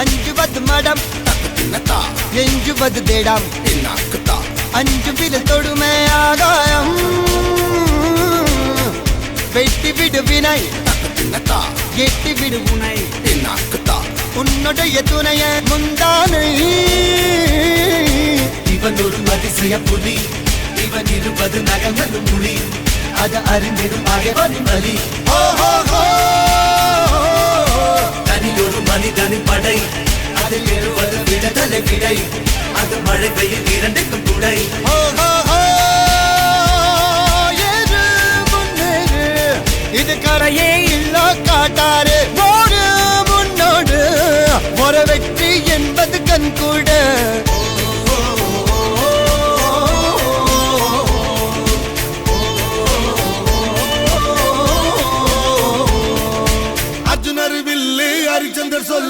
அஞ்சுவது மடம் எஞ்சுவது தேடம் அஞ்சு வில தொடுமை ஆகாயம் வெட்டி விடு வினை எட்டி விடு உனை உன்னுடைய துணைய முந்தானை இவன் ஒரு அதிசய புலி இவன் இருபது நகங்களும் புலி அது அறிந்திடும் ஆகவனின் வலி தனி ஒரு மனிதனின் படை அதில் எழுவது விடுதலை விடை அது மழை பெய்யும் இரண்டுக்கும் துணை இது கரையே இல்ல காட்டாரு ஓடு முன்னோடு ஒரு வெற்றி என்பது கண் கூட